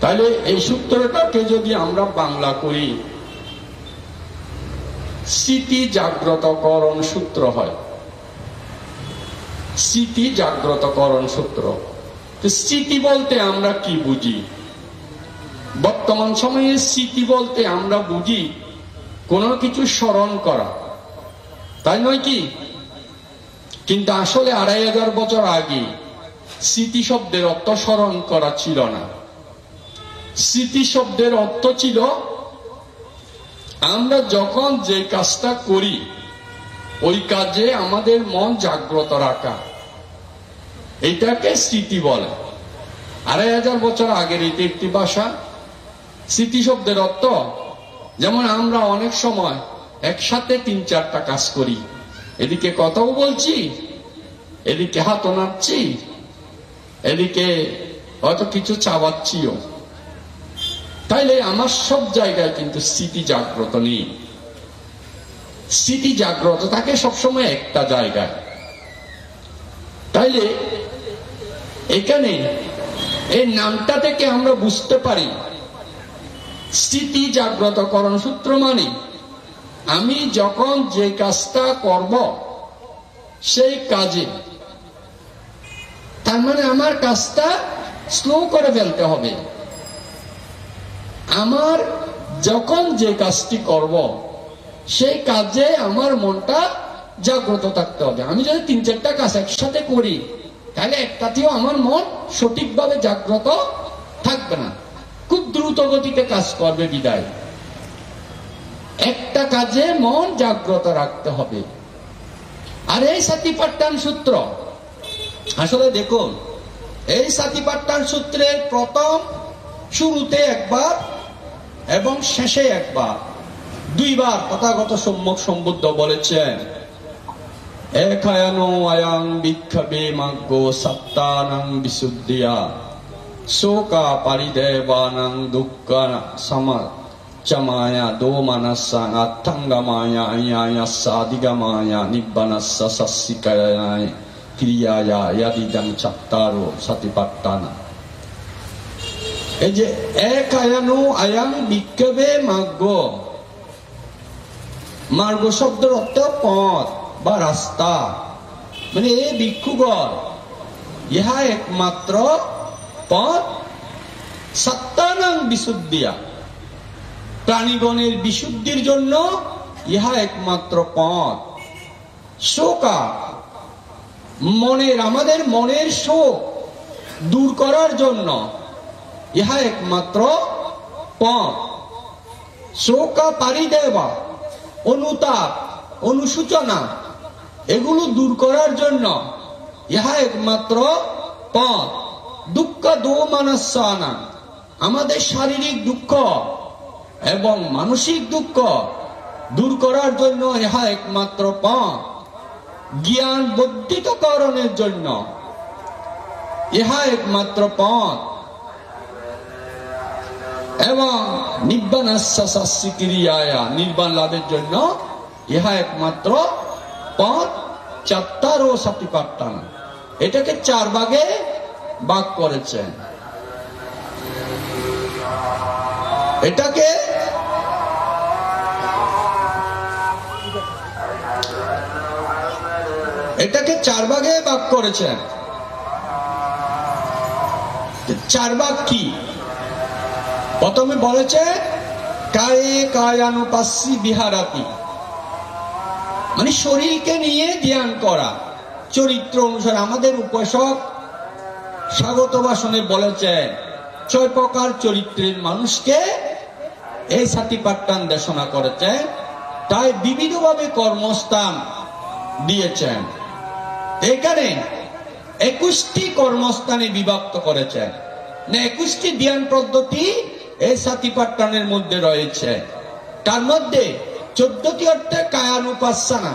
তাহলে এই সূত্রটাকে যদি আমরা বাংলা করি, স্মৃতি জাগ্রতকরণ সূত্র হয়। স্মৃতি জাগ্রতকরণ সূত্র। স্মৃতি বলতে আমরা কি বুঝি? বর্তমান সময়ে স্মৃতি বলতে আমরা বুঝি কোনো কিছু স্মরণ করা, তাই নয় কি? কিন্তু আসলে 2500 বছর আগে স্মৃতি শব্দের অর্থ স্মরণ করা ছিল না। স্মৃতি শব্দের অর্থ ছিল আমরা যখন যে কাজটা করি ওই কাজে আমাদের মন জাগ্রত রাখা, এটাকে স্মৃতি বলে। 2500 বছর আগের এটি একটি ভাষা। স্মৃতি শব্দের অর্থ, যেমন আমরা অনেক সময় একসাথে 3-4টা কাজ করি, এদিকে কথাও বলছি, এদিকে হাতও নাড়ছি, এদিকে হয়তো কিছু চাবাচ্ছিও। তাইলে আমার সব জায়গায় কিন্তু স্মৃতি জাগ্রত নেই। স্মৃতি জাগ্রত থাকে সবসময় একটা জায়গায়। তাইলে এখানে এই নামটা থেকে আমরা বুঝতে পারি স্মৃতি জাগ্রতকরণ সূত্র মানে আমি যখন যে কাজটা করব সেই কাজে, তার মানে আমার কাজটা স্লো করে ফেলতে হবে। আমার যখন যে কাজটি করব সেই কাজে আমার মনটা জাগ্রত থাকতে হবে। আমি যদি 3-4টা কাজ একসাথে করি তাহলে একটাতেও আমার মন সঠিকভাবে জাগ্রত থাকবে না, খুব দ্রুত গতিতে কাজ করবে। বিদায় একটা কাজে মন জাগ্রত রাখতে হবে। আর এই সাতিপাট্টান সূত্র, আসলে দেখুন এই সাতিপাট্টান সূত্রের প্রথম শুরুতে একবার এবং শেষে একবার, 2বার তথাগত সম্যক সম্বুদ্ধ বলেছেন একায়ানো আয়াং বিক্ষাবে মাগ্গো সত্তানাং বিশুদ্ধিয়া শোকা পারিদেবানাং দুঃখা সমা চমায়া দোমানাসাং আত্থাঙ্গমায়া আয়ায়াসা আদিগমায়া নিব্বানাসা সস্যিকায়ায় ক্রিয়ায়া ইয়াদিদং চাত্তারো সাতিপাট্টানা। এই যে একায়ানো আয়াং বিক্ষাবে মাগ্গো, মার্গ শব্দের অর্থ পথ বা রাস্তা, মানে এই ভিক্ষুগণ ইহা একমাত্র পথ, সত্তানাং বিশুদ্ধিয়া প্রাণীগণের বিশুদ্ধির জন্য ইহা একমাত্র পথ, শোকা আমাদের মনের শোক দূর করার জন্য ইহা একমাত্র পথ, শোকা পারিদেবা অনুতাপ অনুশোচনা এগুলো দূর করার জন্য ইহা একমাত্র পথ, দুঃখ দোমানাসানা আমাদের শারীরিক দুঃখ এবং মানসিক দুঃখ দূর করার জন্য ইহা একমাত্র পথ, জ্ঞান বর্ধিতকরণের জন্য ইহা একমাত্র পথ, এবং নিব্বানাস্যা সস্যিক্রিয়ায়া নির্বাণ লাভের জন্য ইহা একমাত্র পথ। চাত্তারো সাতিপাট্টানা, এটাকে 4 ভাগে ভাগ করেছেন। এটাকে এটাকে 4 ভাগে ভাগ করেছেন। 4 ভাগ কি? প্রথমে বলেছে কায়ে কায়ানুপাস্যি বিহারাতি, মানে শরীরকে নিয়ে ধ্যান করা, চরিত্র অনুসারে। আমাদের উপাসক স্বাগত ভাষণে বলেছেন 6 প্রকার চরিত্রের মানুষকে এই সাতিপাট্টান দেশনা করেছেন, তাই বিবিধভাবে কর্মস্থান দিয়েছেন। এখানে 21টি কর্মস্থানে বিভক্ত করেছেন, 21টি ধ্যান পদ্ধতি এই সাতিপাট্টানের মধ্যে রয়েছে। তার মধ্যে 14টি অর্থে কায়ানুপাসনা,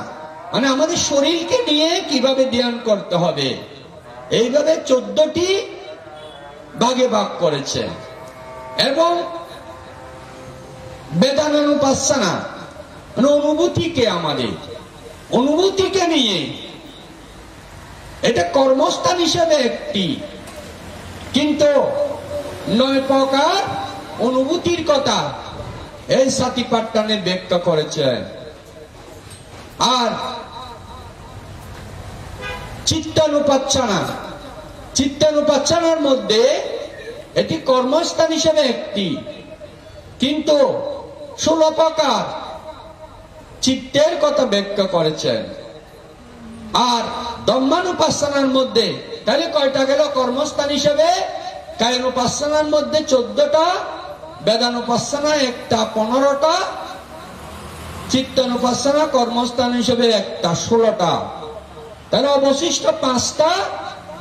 মানে আমাদের শরীরকে নিয়ে কিভাবে ধ্যান করতে হবে, এইভাবে 14টি ভাগে ভাগ করেছে। এবং বেদানানুপাসনা, মানে অনুভূতিকে, আমাদের অনুভূতিকে নিয়ে, এটা কর্মস্থান হিসেবে একটি, কিন্তু 9 প্রকার অনুভূতির কথা এই সাতিপাট্টানে ব্যক্ত করেছেন। আর চিত্তানুপাচ্ছানার মধ্যে এটি কর্মস্থান হিসেবে একটি, কিন্তু 16 প্রকার চিত্তের কথা ব্যাখ্যা করেছেন। আর ধম্মানুপাসনার মধ্যে তাহলে কয়টা গেল কর্মস্থান হিসেবে? কায়ানুপাসনার মধ্যে 14টা, বেদানুপাসনা একটা, 15টা, চিত্তানুপাসনা কর্মস্থান হিসেবে একটা, 16টা। তাহলে অবশিষ্ট 5টা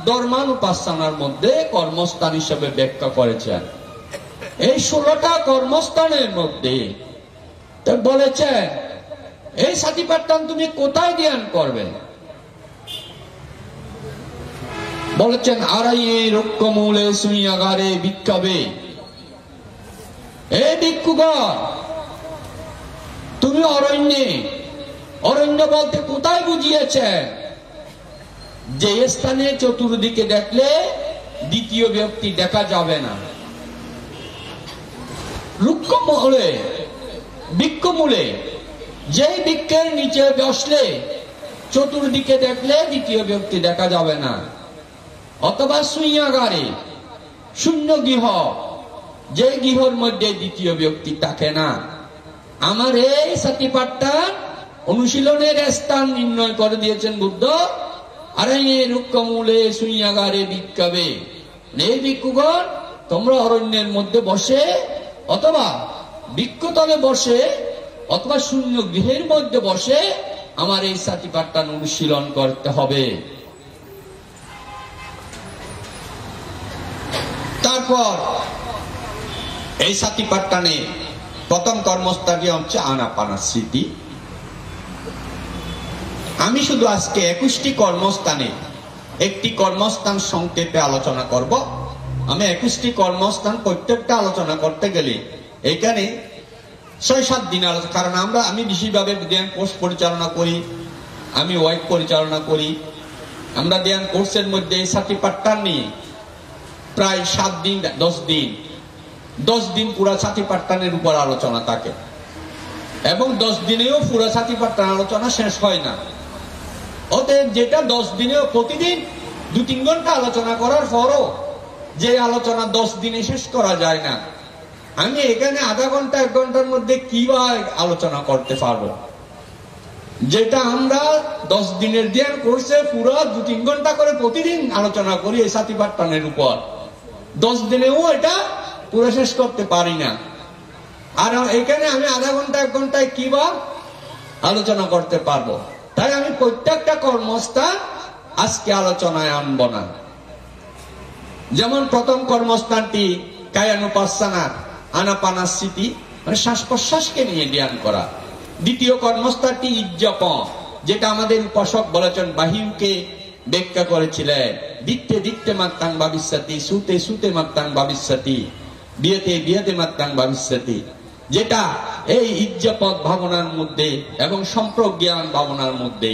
ধর্মানুপাসনার মধ্যে কর্মস্থান হিসেবে ব্যাখ্যা করেছেন। এই 16টা কর্মস্থানের মধ্যে বলেছেন এই সাতিপাট্টান তুমি কোথায় ধ্যান করবে? বলেছেন আড়াইয়ে রুক্ষমূলে শূন্যাগারে বিক্ষাবে। এই ভিক্ষুগণ তুমি অরণ্যে, অরণ্য বলতে কোথায় বুঝিয়েছেন? যে স্থানে চতুর্দিকে দেখলে দ্বিতীয় ব্যক্তি দেখা যাবে না। রুক্ষমূলে, বৃক্ষমূলে, যেই বৃক্ষের নিচে বসলে চতুর্দিকে দেখলে দ্বিতীয় ব্যক্তি দেখা যাবে না। অথবা শূন্যাগারে, শূন্য গৃহ, যে গৃহর মধ্যে দ্বিতীয় ব্যক্তি থাকে না। আমার এই সাতিপাট্টান অনুশীলনের স্থান নির্ণয় করে দিয়েছেন বুদ্ধ। আরে রুক্ষমূলে শূন্যাগারে বিক্ষাবে। এই ভিক্ষুগণ তোমরা অরণ্যের মধ্যে বসে অথবা বৃক্ষতলে বসে অথবা শূন্য গৃহের মধ্যে বসে আমার এই সাতিপাট্টান অনুশীলন করতে হবে। তারপর এই সাতিপাট্টানে প্রথম কর্মস্থানটি হচ্ছে আনাপানাসতি। আমি শুধু আজকে 21টি কর্মস্থানে একটি কর্মস্থান সংক্ষেপে আলোচনা করব। আমি 21টি কর্মস্থান প্রত্যেকটা আলোচনা করতে গেলে এখানে 6-7 দিন আলোচনা, কারণ আমি বিশেষভাবে ধ্যান কোর্স পরিচালনা করি, আমি ওয়াইফ পরিচালনা করি। আমরা ধ্যান কোর্সের মধ্যে এই সাতিপাট্টান নিয়ে প্রায় 7 দিন 10 দিন পুরা সাতিপাট্টানের উপর আলোচনা থাকে, এবং 10 দিনেও পুরা সাতিপাট্টান আলোচনা শেষ হয় না। অতএব যেটা 10 দিনেও প্রতিদিন 2-3 ঘন্টা আলোচনা করার পরও যে আলোচনা 10 দিনে শেষ করা যায় না, আমি এখানে আধা ঘন্টা 1 ঘন্টার মধ্যে কিভাবে আলোচনা করতে পারবো? যেটা আমরা 10 দিনের ধ্যান কোর্সে পুরো 2-3 ঘন্টা করে প্রতিদিন আলোচনা করি এই সাতিপাট্টানের উপর, 10 দিনেও এটা পুরো শেষ করতে পারি না। আর এখানে আমি আধা ঘন্টা 1 ঘন্টায় কিভাবে আলোচনা করতে পারবো? তাই আমি প্রত্যেকটা কর্মস্থান আজকে আলোচনায় আনবো না। যেমন প্রথম কর্মস্থানটি কায়ানুপাসনার আনাপানাসতি, মানে শ্বাস প্রশ্বাসকে নিয়ে ধ্যান করা। দ্বিতীয় কর্মস্থানটি ইজ্জপন, যেটা আমাদের উপাসক বলেছেন বাহিউকে ব্যাখ্যা করেছিলেন। দিত্যে দিত্যে মাত্তাং ভাবিষ্যতি, সুতে সুতে মাত্তাং ভাবিষ্যতি, বিয়েতে বিয়েতে মাত্তাং ভাবিষ্যতি, যেটা এই ইজ্জপদ ভাবনার মধ্যে এবং সম্প্রজ্ঞান ভাবনার মধ্যে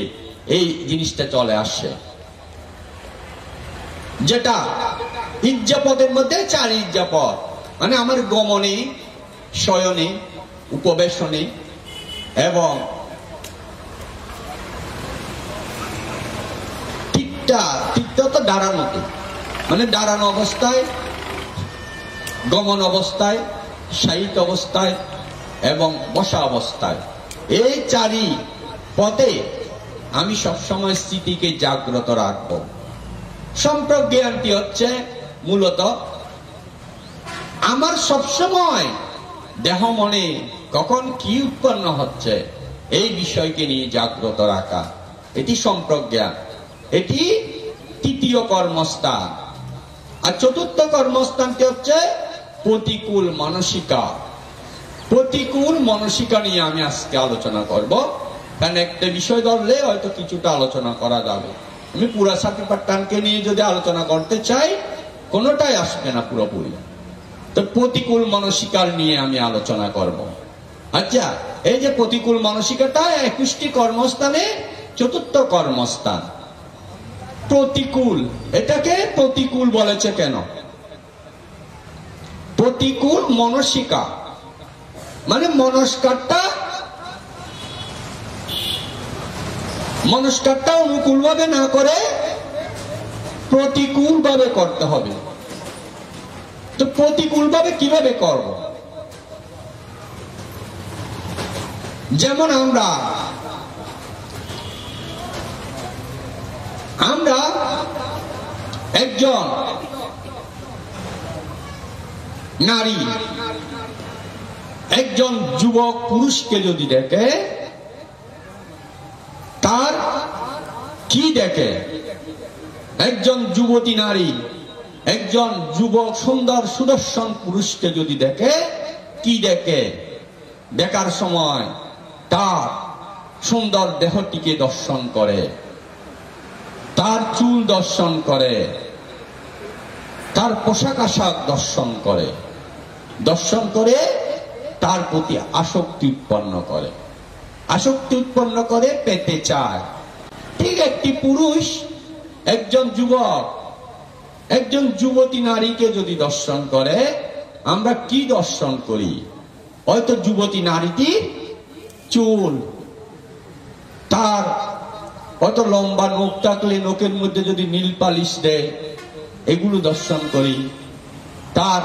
এই জিনিসটা চলে আসে। যেটা ইজ্জপদের মধ্যে 4 ইজ্জপদ, মানে আমার গমনে, শয়নে, উপবেশনে এবং টিকটা তো দাঁড়ানোতে, মানে দাঁড়ানো অবস্থায়, গমন অবস্থায়, শায়িত অবস্থায় এবং বসা অবস্থায়, এই 4ই পথে আমি সবসময় স্থিতিকে জাগ্রত রাখব। সম্প্রজ্ঞানটি হচ্ছে মূলত আমার সবসময় দেহ মনে কখন কি উৎপন্ন হচ্ছে এই বিষয়কে নিয়ে জাগ্রত রাখা, এটি সম্প্রজ্ঞান। এটি তৃতীয় কর্মস্থান। আর চতুর্থ কর্মস্থানটি হচ্ছে প্রতিকূল মানসিকা। প্রতিকূল মানসিকা নিয়ে আমি আজকে আলোচনা করব, কারণ একটা বিষয় ধরলে হয়তো কিছুটা আলোচনা করা যাবে। আমি পুরা সাতিপাট্টানকে নিয়ে যদি আলোচনা করতে চাই কোনোটাই আসবে না পুরোপুরি। তো প্রতিকূল মানসিকার নিয়ে আমি আলোচনা করব। আচ্ছা, এই যে প্রতিকূল মানসিকাটা 21টি কর্মস্থানে চতুর্থ কর্মস্থান। প্রতিকূল, এটাকে প্রতিকূল বলেছে কেন? প্রতিকূল মনসিকা মানে মনস্কারটা অনুকূল ভাবে না করে প্রতিকূল ভাবে করতে হবে। তো প্রতিকূল ভাবে কিভাবে করব? যেমন আমরা একজন নারী একজন যুবক পুরুষকে যদি দেখে, তার কি দেখে? একজন যুবতী নারী একজন যুবক সুন্দর সুদর্শন পুরুষকে যদি দেখে, কি দেখে? দেখার সময় তার সুন্দর দেহটিকে দর্শন করে, তার চুল দর্শন করে, তার পোশাক আশাক দর্শন করে, তার প্রতি আসক্তি উৎপন্ন করে, পেতে চায়। ঠিক একটি পুরুষ একজন যুবক একজন যুবতী নারীকে যদি দর্শন করে, আমরা কি দর্শন করি? হয়তো যুবতী নারীটির চুল, তার হয়তো লম্বা নখ থাকলে নখের মধ্যে যদি নীল পালিশ দেয়, এগুলো দর্শন করি। তার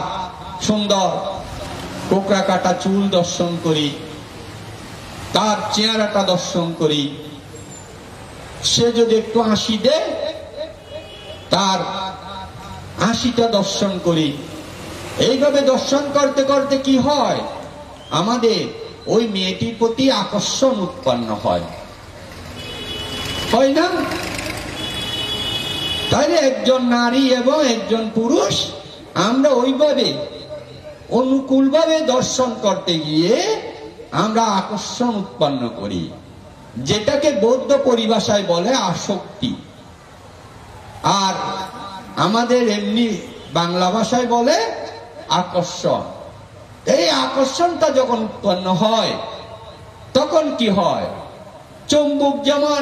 সুন্দর কোকড়া কাটা চুল দর্শন করি, তার চেহারাটা দর্শন করি। সে যদি একটু হাসি দেয়, তার হাসিটা দর্শন করি। এইভাবে দর্শন করতে করতে কি হয়? আমাদের ওই মেয়েটির প্রতি আকর্ষণ উৎপন্ন হয় না? তাহলে একজন নারী এবং একজন পুরুষ আমরা ওইভাবে অনুকূলভাবে দর্শন করতে গিয়ে আমরা আকর্ষণ উৎপন্ন করি, যেটাকে বৌদ্ধ পরিভাষায় বলে আসক্তি, আর আমাদের এমনি বাংলা ভাষায় বলে আকর্ষণ। এই আকর্ষণটা যখন উৎপন্ন হয়, তখন কি হয়? চুম্বক যেমন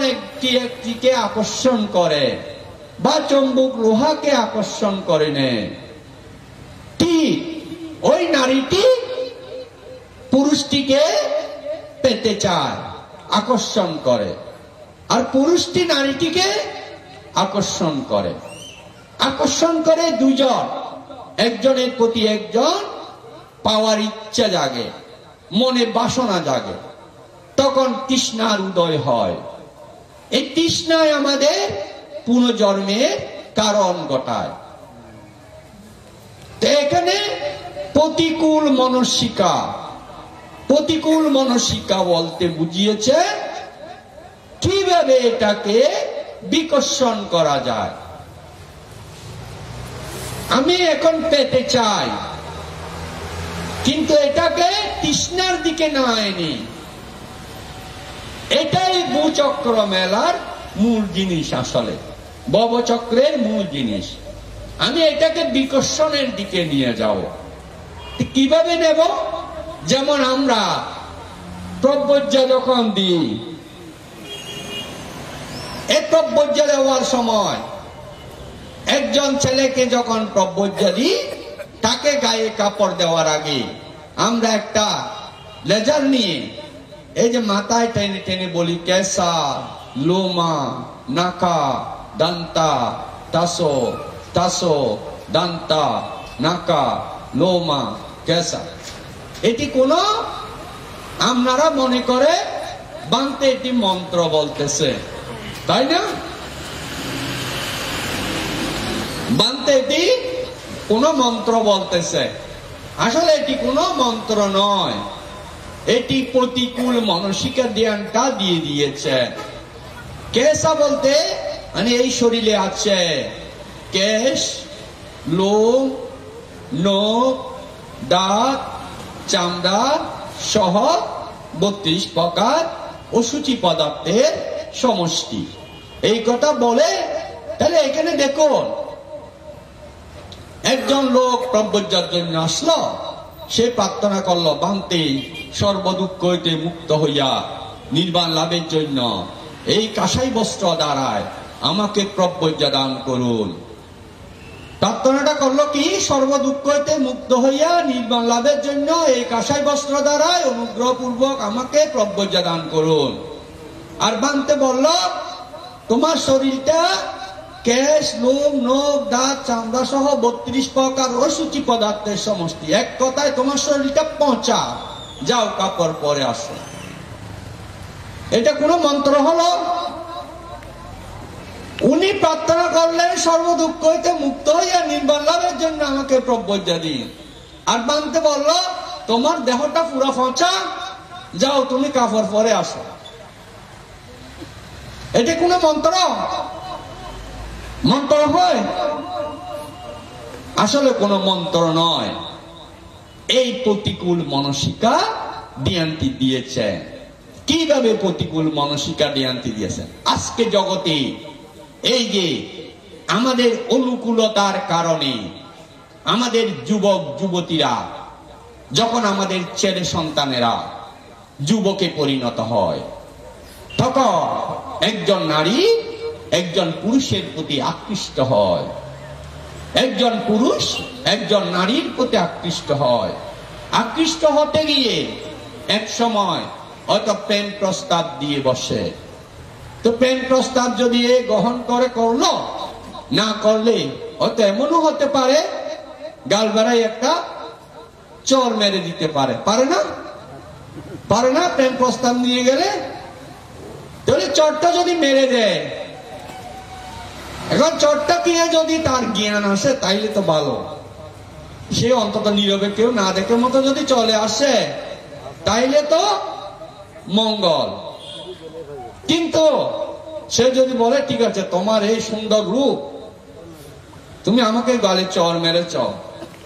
একটিকে আকর্ষণ করে, বা চুম্বক লোহাকে আকর্ষণ করে নেয়, ঠিক ওই নারীটি পুরুষটিকে পেতে চায়, আকর্ষণ করে, আর পুরুষটি নারীটিকে আকর্ষণ করে দুজন, একজনের প্রতি একজন পাওয়ার ইচ্ছা জাগে, মনে বাসনা জাগে, তখন তৃষ্ণার উদয় হয়। এই তৃষ্ণায় আমাদের পুনর্জন্মের কারণ ঘটায়। তো এখানে প্রতিকূল মনসিকা বলতে বুঝিয়েছে কিভাবে এটাকে বিকর্ষণ করা যায়। আমি এখন পেতে চাই, কিন্তু এটাকে তৃষ্ণার দিকে না এনে, এটাই ভূচক্র মেলার মূল জিনিস, আসলে ভবচক্রের মূল জিনিস। আমি এটাকে বিকর্ষণের দিকে নিয়ে যাব। কিভাবে নেব? যেমন আমরা প্রব্রজ্জা যখন দিই, এই প্রব্রজ্জা দেওয়ার সময় একজন ছেলেকে যখন প্রব্রজ্জা দিই, তাকে গায়ে কাপড় দেওয়ার আগে আমরা একটা লেজার নিয়ে এই যে মাথায় টেনে টেনে বলি, কেসা, লোমা, নাকা, দান্তা, তাসো, তাসো, দান্তা, নাকা, লোমা, কেসা। এটি কোন আপনারা মনে করে বাংতে এটি মন্ত্র বলতেছে, তাই না? বাংতে এটি কোন মন্ত্র বলতেছে, আসলে এটি কোন মন্ত্র নয়, এটি প্রতিকূল মানসিকা ধ্যানটা দিয়ে দিয়েছে। কেসা বলতে মানে এই শরীরে আছে কেশ, লোম, নখ, দাঁত, চামড়া সহ 32 প্রকার অশুচি পদার্থের সমষ্টি। এই কথা বলে, তাহলে এখানে দেখুন, একজন লোক প্রব্রজ্জার জন্য আসলো, সে প্রার্থনা করলো, বান্তে সর্বদুঃখ হইতে মুক্ত হইয়া নির্বাণ লাভের জন্য এই কাঁসাই বস্ত্র দ্বারায় আমাকে প্রব্রজ্জা দান করুন। প্রার্থনাটা করলো কি? সর্ব দুঃখ হইতে মুক্ত হইয়া নির্বাণ লাভের জন্য এই কাঁসাই বস্ত্র দ্বারাই অনুগ্রহ পূর্বক আমাকে প্রব্রজ্জা দান করুন। আর বানতে বলল, তোমার শরীরটা কেশ, লোম, নখ, দাঁত, চামড়া সহ 32 প্রকার অসুচি পদার্থের সমষ্টি। এক কথায় তোমার শরীরটা পচা, যাও কাপড় পরে আসো। এটা কোন মন্ত্র হলো? উনি প্রার্থনা করলেন সর্ব দুঃখ হইতে মুক্ত হইয়া নির্বাণ লাভের জন্য আমাকে প্রব্রজ্জা দিন। আর বানতে বলল, তোমার দেহটা পুরা পচা, যাও তুমি কাপড় পরে আসো। এটা কোন মন্ত্র? মন্ত্র হয়? আসলে কোন মন্ত্র নয়। এই প্রতিকূল মানসিকা দিয়ান্তি দিয়েছেন। কিভাবে প্রতিকূল মানসিকা দিয়ান্তি দিয়েছেন? আজকে জগতে এই যে আমাদের অনুকূলতার কারণে আমাদের যুবক যুবতীরা, যখন আমাদের ছেলে সন্তানেরা যুবকে পরিণত হয়, তখন একজন নারী একজন পুরুষের প্রতি আকৃষ্ট হয়, একজন পুরুষ একজন নারীর প্রতি আকৃষ্ট হয়। আকৃষ্ট হতে গিয়ে এক সময় হয়তো প্রেম প্রস্তাব দিয়ে বসে। তো প্রেম প্রস্তাব যদি গ্রহণ করে করলো, না করলে হয়তো এমনও হতে পারে গাল বেড়াই একটা চর মেরে দিতে পারে। পারে না? পারে না? প্রেম প্রস্তাব নিয়ে গেলে তাহলে চরটা যদি মেরে দেয়, এখন চরটা দিয়ে যদি তার জ্ঞান আসে তাইলে তো ভালো। সে অন্তত নীরবে কেউ না দেখে মতো যদি চলে আসে তাইলে তো মঙ্গল। কিন্তু সে যদি বলে, ঠিক আছে তোমার এই সুন্দর রূপ, তুমি আমাকে গালে চর মেরেছ,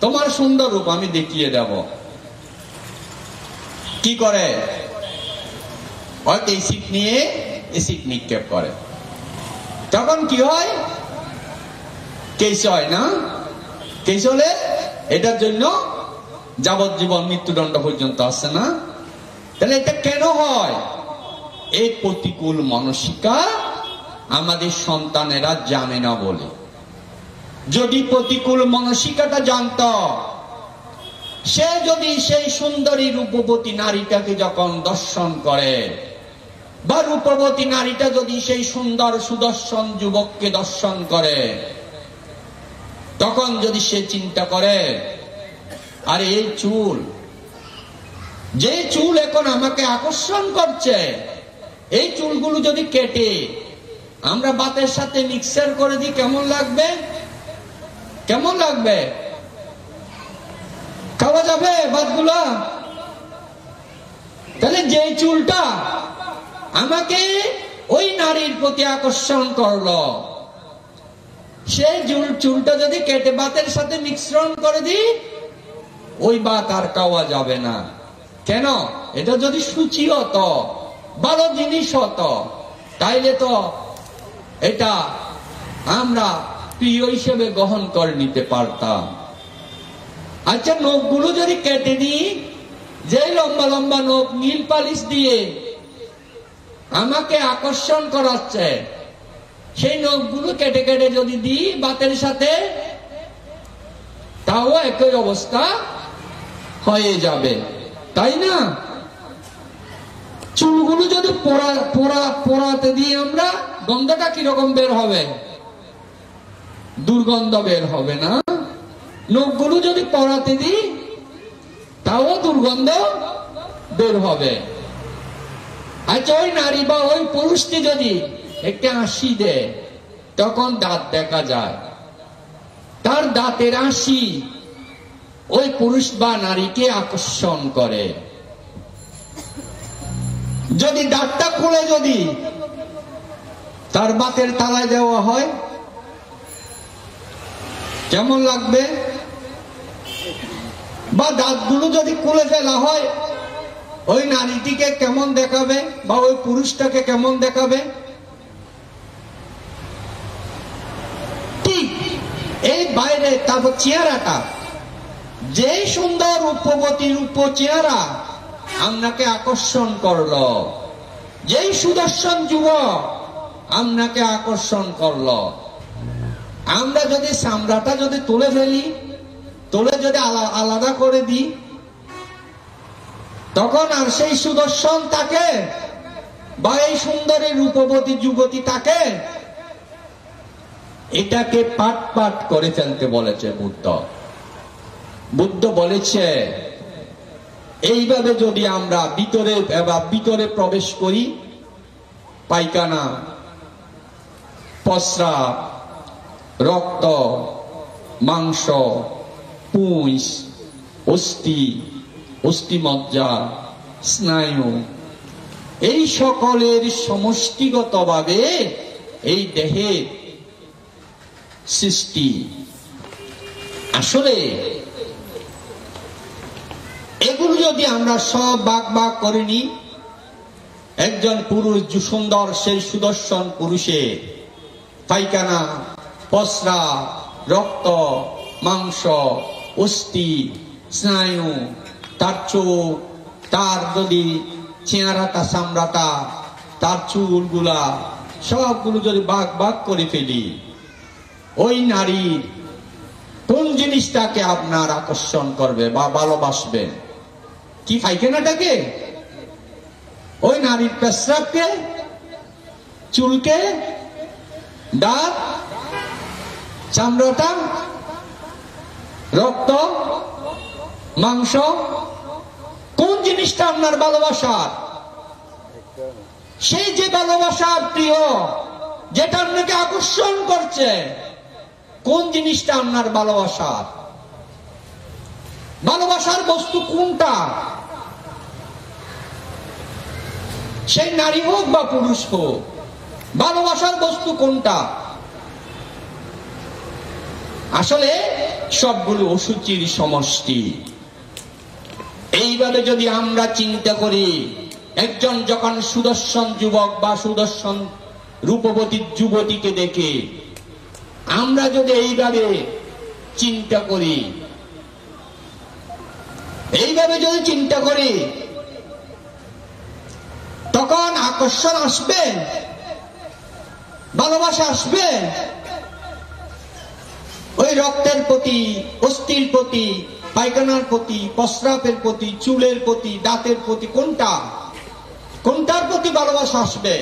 তোমার সুন্দর রূপ আমি দেখিয়ে দেব। কি করে? হয়তো এসিড নিয়ে এসিড নিক্ষেপ করে। তখন কি হয়? কেস হয় না? কেস হলে এটার জন্য যাবজ্জীবন মৃত্যুদণ্ড পর্যন্ত আসছে না? তাহলে এটা কেন হয়? এই প্রতিকূল মানসিকা আমাদের সন্তানেরা জানে না বলে। যদি প্রতিকূল মানসিকাটা জানত, সে যদি সেই সুন্দরী রূপবতী নারীটাকে যখন দর্শন করে, বা রূপবতী নারীটা যদি সেই সুন্দর সুদর্শন যুবককে দর্শন করে, তখন যদি সে চিন্তা করে, আরে এই চুল, যে চুল এখন আমাকে আকর্ষণ করছে, এই চুলগুলো যদি কেটে আমরা ভাতের সাথে মিক্সার করে দিই, কেমন লাগবে? কেমন লাগবে? খাওয়া যাবে ভাতগুলা? তাহলে যে চুলটা আমাকে ওই নারীর প্রতি আকর্ষণ করলো, সেই চুলটা যদি কেটে ভাতের সাথে মিশ্রণ করে দিই, ওই ভাত আর খাওয়া যাবে না। কেন? এটা যদি সূচি হতো, ভালো জিনিস হতো, তাইলে তো এটা আমরা প্রিয় হিসেবে গ্রহণ করে নিতে পারতাম। আচ্ছা, নখগুলো যদি কেটে দিই, যে লম্বা লম্বা নখ নীল পালিশ দিয়ে আমাকে আকর্ষণ করাচ্ছে, সেই নখগুলো কেটে কেটে যদি দিই ভাতের সাথে, তাও একই অবস্থা হয়ে যাবে, তাই না? চুলগুলো যদি পোড়াতে দিই আমরা, গন্ধটা কিরকম বের হবে? দুর্গন্ধ বের হবে না? নখগুলো যদি পোড়াতে দিই, তাও দুর্গন্ধ বের হবে। আচ্ছা, ওই নারী বা ওই পুরুষটি যদি একটা হাসি দেয়, তখন দাঁত দেখা যায়, তার দাঁতের হাসি ওই পুরুষ বা নারীকে আকর্ষণ করে। যদি দাঁতটা খুলে যদি তার বাতের তালায় দেওয়া হয়, কেমন লাগবে? বা দাঁতগুলো যদি খুলে ফেলা হয়, ওই নারীটিকে কেমন দেখাবে বা ওই পুরুষটাকে কেমন দেখাবে? ঠিক এই বাইরে তারপর চেহারাটা, যে সুন্দর রূপবতী রূপ চেহারা আপনাকে আকর্ষণ করলো, যেই সুদর্শন যুবক আপনাকে আকর্ষণ করলো, আমরা যদি চামড়াটা যদি তুলে ফেলি, তুলে যদি আলাদা করে দিই, তখন আর সেই সুদর্শন থাকে বা এই সুন্দরী রূপবতী যুবতী থাকে? এটাকে পাট পাট করে ফেলতে বলেছে বুদ্ধ। বুদ্ধ বলেছে এইভাবে যদি আমরা ভিতরে প্রবেশ করি, পায়খানা, প্রস্রাব, রক্ত, মাংস, পুঁজ, অস্থিমজ্জা, স্নায়ু, এই সকলের সমষ্টিগতভাবে এই দেহের সৃষ্টি। আসলে এগুলো যদি আমরা সব ভাগ করে নিই, একজন পুরুষ সুন্দর, সেই সুদর্শন পুরুষে পায়খানা, প্রস্রাব, রক্ত, মাংস, অস্থি, স্নায়ু, তার চোখ, তার যদি চেহারাটা, চামড়াটা, তার চুলগুলা সবগুলো যদি ভাগ করে ফেলি, ওই নারীর কোন জিনিসটাকে আপনার আকর্ষণ করবে বা ভালোবাসবেন? কি পায়খানাটাকে? ওই নারীর প্রস্রাবকে, চুলকে, দাঁত, চামড়াটা, রক্ত, মাংস, কোন জিনিসটা আপনার ভালোবাসার? সেই যে ভালোবাসার প্রিয়, যেটা আপনাকে আকর্ষণ করছে, কোন জিনিসটা আপনার ভালোবাসার? ভালোবাসার বস্তু কোনটা? সেই নারী হোক বা পুরুষ হোক, ভালোবাসার বস্তু কোনটা? আসলে সবগুলো অসুচির সমষ্টি। এইভাবে যদি আমরা চিন্তা করি, একজন যখন সুদর্শন যুবক বা সুদর্শন রূপবতী যুবতীকে দেখে আমরা যদি এইভাবে চিন্তা করি, তখন আকর্ষণ আসবে, ভালোবাসা আসবে। ওই রক্তের প্রতি, অস্থির প্রতি, পায়খানার প্রতি, প্রস্রাবের প্রতি, চুলের প্রতি, দাঁতের প্রতি, কোনটার প্রতি ভালোবাসা আসবে?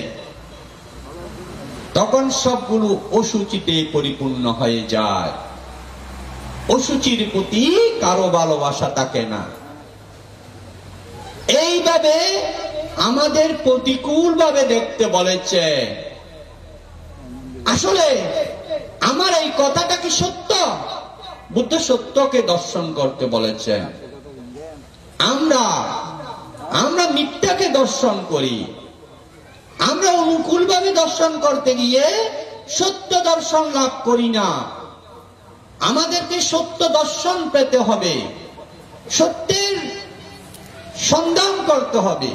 তখন সবগুলো অসুচিতে পরিপূর্ণ হয়ে যায়। অসুচির প্রতি কারো ভালোবাসা থাকে না। এইভাবে আমাদের প্রতিকূল ভাবে দেখতে বলেছে। আসলে আমার এই কথাটা কি সত্য? বুদ্ধ সত্যকে দর্শন করতে বলেছে। আমরা মিথ্যাকে দর্শন করি। আমরা অনুকূল ভাবে দর্শন করতে গিয়ে সত্য দর্শন লাভ করি না। আমাদেরকে সত্য দর্শন পেতে হবে, সত্যের সন্ধান করতে হবে।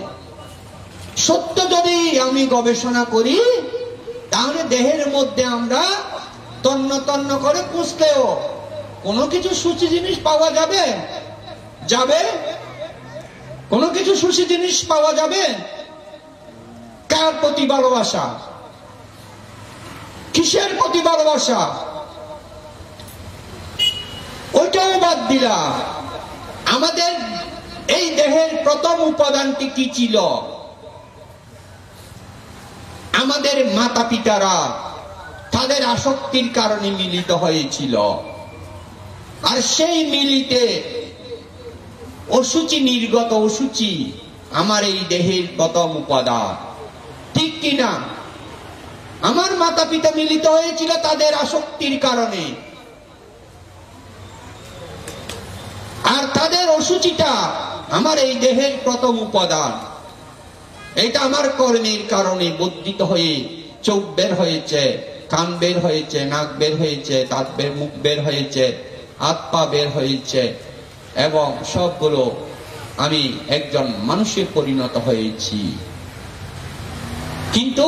সত্য যদি আমি গবেষণা করি, তাহলে দেহের মধ্যে আমরা তন্ন করে খুঁজলেও কোনো কিছু সূচি জিনিস পাওয়া যাবে? কোনো কিছু সূচি জিনিস পাওয়া যাবে? কার প্রতি ভালোবাসা? কিসের প্রতি ভালোবাসা? ওইটাও বাদ দিলাম। আমাদের এই দেহের প্রথম উপাদানটি কি ছিল? আমাদের মাতা পিতারা তাদের আসক্তির কারণে মিলিত হয়েছিল, আর সেই মিলিতে অসুচি নির্গত, অসুচি আমার এই দেহের প্রথম উপাদান। ঠিক কিনা? আমার মাতা পিতা মিলিত হয়েছিল তাদের আসক্তির কারণে, আর তাদের অসুচিটা আমার এই দেহের প্রথম উপাদান। এটা আমার কর্মের কারণে বর্ধিত হয়ে চোখ বের হয়েছে, কান বের হয়েছে, নাক বের হয়েছে, দাঁত বের, মুখ বের হয়েছে, হাত পা বের হয়েছে, এবং সবগুলো আমি একজন মানুষে পরিণত হয়েছি। কিন্তু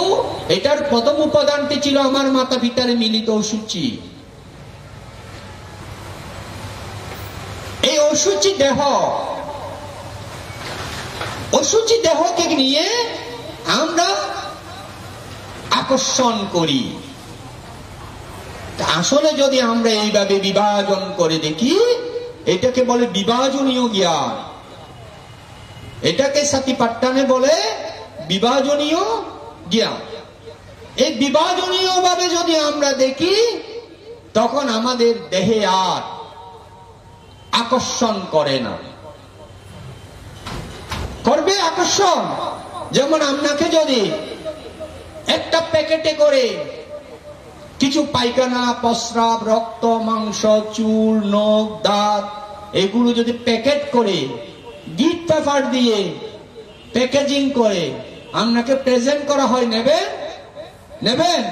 এটার প্রথম উপাদানটি ছিল আমার মাতা পিতার মিলিত অসুচি। এই অসুচি দেহকে নিয়ে আমরা আকর্ষণ করি। আসলে যদি আমরা এইভাবে বিভাজন করে দেখি, এটাকে বলে বিভাজনীয় জ্ঞান। এটাকে সাতিপাট্টানে বলে বিভাজনীয় জ্ঞান। এই বিভাজনীয় ভাবে যদি আমরা দেখি, তখন আমাদের দেহে আর আকর্ষণ করে না। করবে আকর্ষণ? যেমন আপনাকে যদি একটা প্যাকেটে করে কিছু পায়খানা, প্রস্রাব, রক্ত, মাংস, চুল, নখ, দাঁত এগুলো যদি প্যাকেট করে গিফট পেপার দিয়ে প্যাকেজিং করে আপনাকে প্রেজেন্ট করা হয়, নেবেন? নেবেন?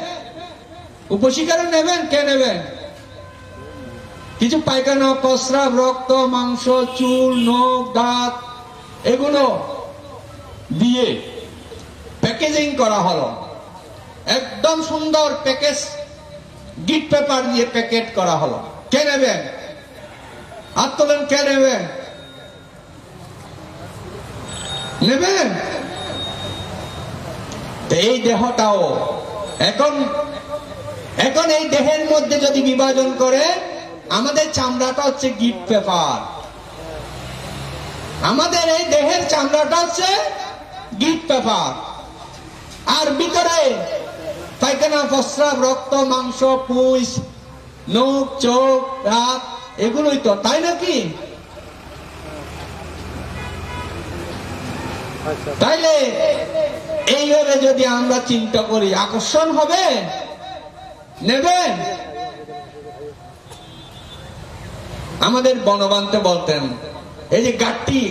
উপশিকারে নেবেন? কে নেবেন? কিছু পায়খানা, প্রস্রাব, রক্ত, মাংস, চুল, নখ, দাঁত এগুলো দিয়ে প্যাকেজিং করা হলো, একদম সুন্দর প্যাকেজ গিফট পেপার দিয়ে প্যাকেট করা হলো, কে নেবেন? হাত তোলেন, কে নেবেন? নেবেন? এই দেহটাও এখন এই দেহের মধ্যে যদি বিভাজন করে, আমাদের চামড়াটা হচ্ছে গিফট পেপার, আমাদের এই দেহের চামড়াটা হচ্ছে গিফট পেপার, আর ভিতরে পায়খানা, প্রস্রাব, রক্ত, মাংস, পুঁজ, নখ, চোখ, রাত এগুলোই তো, তাই নাকি? তাইলে এইভাবে যদি আমরা চিন্তা করি, আকর্ষণ হবে? নেবেন? আমাদের বনবান্তে বলতেন, এই যে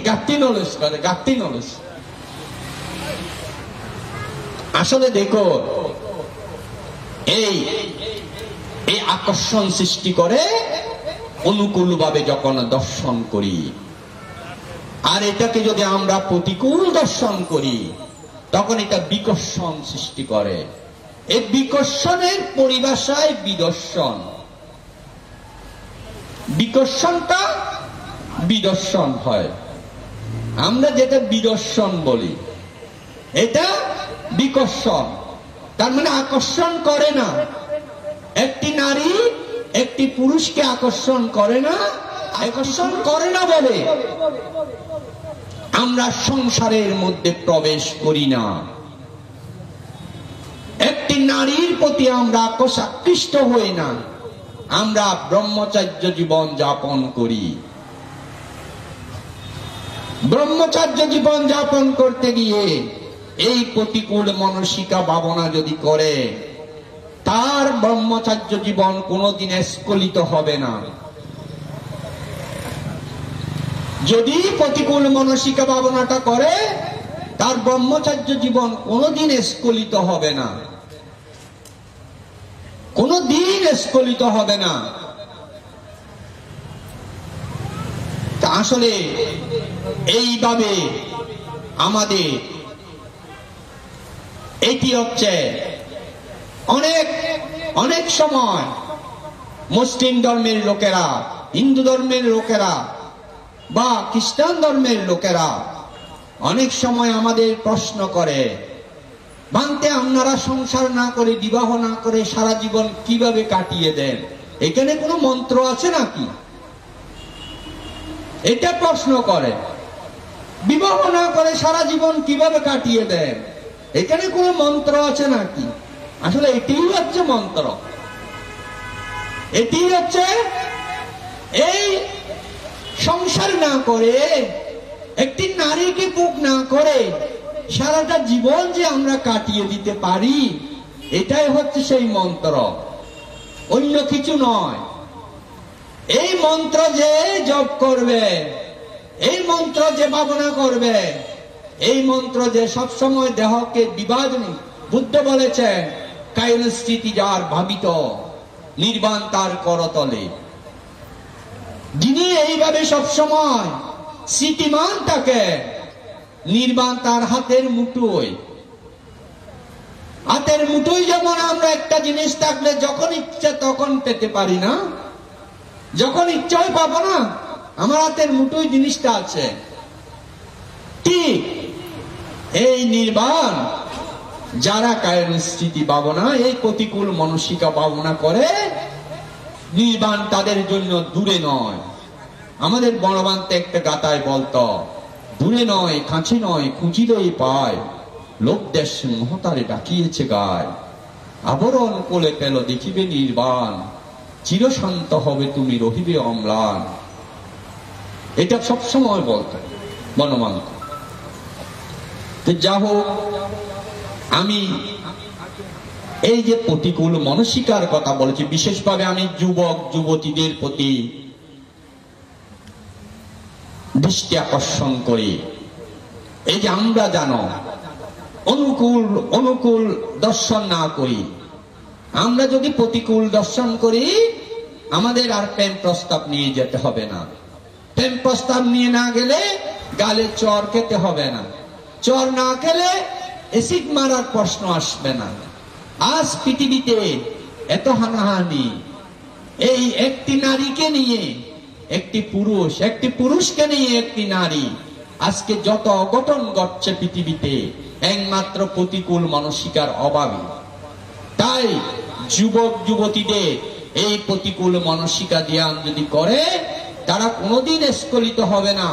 গাট্টি নলেজ করে, গাট্টি নলেজ। আসলে দেখো, এই আকর্ষণ সৃষ্টি করে অনুকূল ভাবে যখন দর্শন করি, আর এটাকে যদি আমরা প্রতিকূল দর্শন করি, তখন এটা বিকর্ষণ সৃষ্টি করে। এই বিকর্ষণের পরিভাষায় বিদর্শন, বিকর্ষণটা বিদর্শন হয়। আমরা যেটা বিদর্শন বলি, এটা বিকর্ষণ, তার মানে আকর্ষণ করে না। একটি নারী একটি পুরুষকে আকর্ষণ করে না, আকর্ষণ করে না বলে আমরা সংসারের মধ্যে প্রবেশ করি না। একটি নারীর প্রতি আমরা আকৃষ্ট হই না, আমরা ব্রহ্মচর্য জীবন যাপন করি। ব্রহ্মচর্য জীবন যাপন করতে গিয়ে এই প্রতিকূল মানসিকা ভাবনা যদি করে, তার ব্রহ্মচর্য জীবন কোনোদিন স্খলিত হবে না। যদি প্রতিকূল মানসিকা ভাবনাটা করে, তার ব্রহ্মচর্য জীবন কোনোদিন স্খলিত হবে না, কোনোদিন স্খলিত হবে না। তা আসলে এইভাবে আমাদের এটি হচ্ছে অনেক সময় মুসলিম ধর্মের লোকেরা, হিন্দু ধর্মের লোকেরা বা খ্রিস্টান ধর্মের লোকেরা অনেক সময় আমাদের প্রশ্ন করে, ভাঙতে আপনারা সংসার না করে, বিবাহ না করে সারা জীবন কিভাবে কাটিয়ে দেন? এখানে কোনো মন্ত্র আছে নাকি? এটা প্রশ্ন করে। বিবাহ না করে সারা জীবন কিভাবে কাটিয়ে দেন? এখানে কোনো মন্ত্র আছে নাকি? আসলে এটাই হচ্ছে মন্ত্র। এটি হচ্ছে এই সংসার না করে, একটি নারীকে বুক না করে সারাটা জীবন যে আমরা কাটিয়ে দিতে পারি, এটাই হচ্ছে সেই মন্ত্র, অন্য কিছু নয়। এই মন্ত্র যে জপ করবে, এই মন্ত্র যে ভাবনা করবে, এই মন্ত্র যে সবসময় দেহকে বিভাজন, বুদ্ধ বলেছেন কায়নস্থিতি যার ভাবিত নির্বাণ তার করতলে। যিনি এইভাবে সবসময় স্মৃতিমান থাকে, নির্বাণ তার হাতের মুঠোয়। হাতের মুঠোয় যেমন আমরা একটা জিনিস থাকলে যখন ইচ্ছা তখন পেতে পারি না, যখন ইচ্ছাই পাবো না, আমার হাতের মুঠোয় জিনিসটা আছে, ঠিক এই নির্বাণ যারা কায়নস্থিতি ভাবনা, এই প্রতিকূল মানসিকা ভাবনা করে, নির্বাণ তাদের জন্য দূরে নয়। আমাদের বনবান্তে একটা গাতায় বলতো, দূরে নয় কাছে নয় খুঁজিলেই পায়, লোক দেশ মহতারে ডাকিয়েছে গায়, আবরণ কোলে পেল দেখিবে নির্বাণ, চিরশান্ত হবে তুমি রহিবে অম্লান। এটা সবসময় বলতো বনবান্ত। যা হোক, আমি এই যে প্রতিকূল মানসিকার কথা বলেছি, বিশেষভাবে আমি যুবক যুবতীদের প্রতি দৃষ্টি আকর্ষণ করি। এই যে আমরা জানো অনুকূল দর্শন না করি, আমরা যদি প্রতিকূল দর্শন করি, আমাদের আর প্রেম প্রস্তাব নিয়ে যেতে হবে না। প্রেম প্রস্তাব নিয়ে না গেলে গালে চর খেতে হবে না, চর না খেলে এসিড মারার প্রশ্ন আসবে না। আজ পৃথিবীতে এত হানাহানি, এই একটি নারীকে নিয়ে একটি পুরুষকে নিয়ে একটি নারী, আজকে যত অঘটন ঘটছে পৃথিবীতে একমাত্র প্রতিকূল মানসিকার অভাবে। তাই যুবক যুবতীদের এই প্রতিকূল মানসিকা জ্ঞান যদি করে, তারা কোনোদিন স্খলিত হবে না।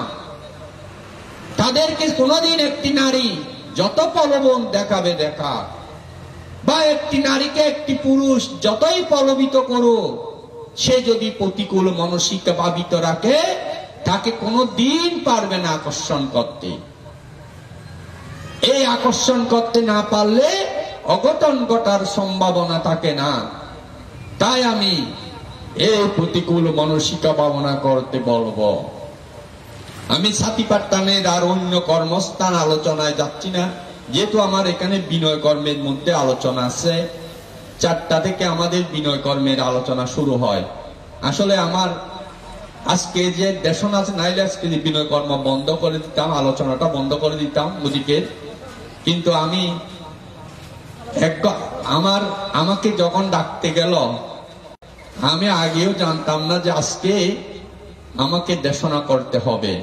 তাদেরকে কোনোদিন একটি নারী যত প্রলোভন দেখাবে দেখা, বা একটি নারীকে একটি পুরুষ যতই প্রলোভিত করো, সে যদি প্রতিকূল মানসিকা ভাবিত রাখে, তাকে কোনোদিন পারবে না আকর্ষণ করতে। এই আকর্ষণ করতে না পারলে অঘটন ঘটার সম্ভাবনা থাকে না। তাই আমি এই প্রতিকূল মানসিকা ভাবনা করতে বলবো। আমি সাতিপাট্টানের আর অন্য কর্মস্থান আলোচনায় যাচ্ছি না, যেহেতু আমার এখানে বিনয় কর্মের মধ্যে আলোচনা আছে। 4টা থেকে আমাদের বিনয় কর্মের আলোচনা শুরু হয়। আসলে আমার আজকে যে দেশন আছে, নাইলে আজকে বিনয় কর্ম বন্ধ করে দিতাম, আলোচনাটা বন্ধ করে দিতাম ওদিকে। কিন্তু আমি আমাকে যখন ডাকতে গেল, আমি আগেও জানতাম না যে আজকে আমাকে দেশনা করতে হবে।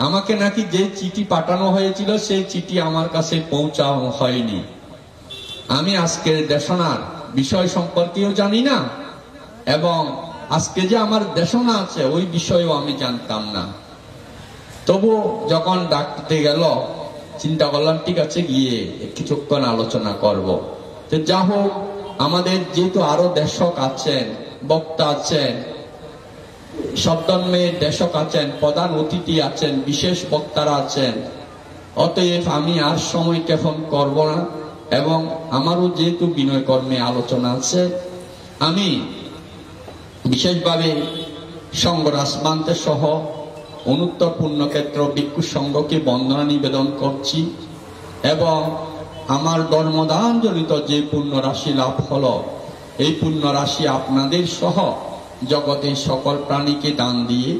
আমাকে নাকি যে চিঠি পাঠানো হয়েছিল সেই চিঠি আমার কাছে পৌঁছানো হয়নি। আমি আজকের দেশনার বিষয় সম্পর্কেও জানি না, এবং আজকে যে আমার দেশনা আছে ওই বিষয়েও আমি জানতাম না। তবু যখন ডাকতে গেল, চিন্তা করলাম ঠিক আছে গিয়ে কিছুক্ষণ আলোচনা করব। তো যা হোক, আমাদের যেহেতু আরো দেশক আছেন, বক্তা আছেন, শব্দন্মের দেশক আছেন, প্রধান অতিথি আছেন, বিশেষ বক্তারা আছেন, অতএব আমি আর সময় ক্ষেপণ করব না। এবং আমারও যেহেতু বিনয় কর্মে আলোচনা আছে, আমি বিশেষভাবে সংঘ রাজবান্তে সহ অনুত্তর পুণ্যক্ষেত্র ভিক্ষু সংঘকে বন্দনা নিবেদন করছি, এবং আমার ধর্মদান জনিত যে পুণ্য রাশি লাভ হলো, এই পুণ্য রাশি আপনাদের সহ জগতের সকল প্রাণীকে দান দিয়ে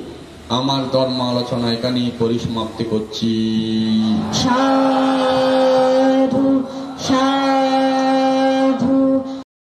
আমার ধর্ম আলোচনা এখানে পরিসমাপ্তি করছি।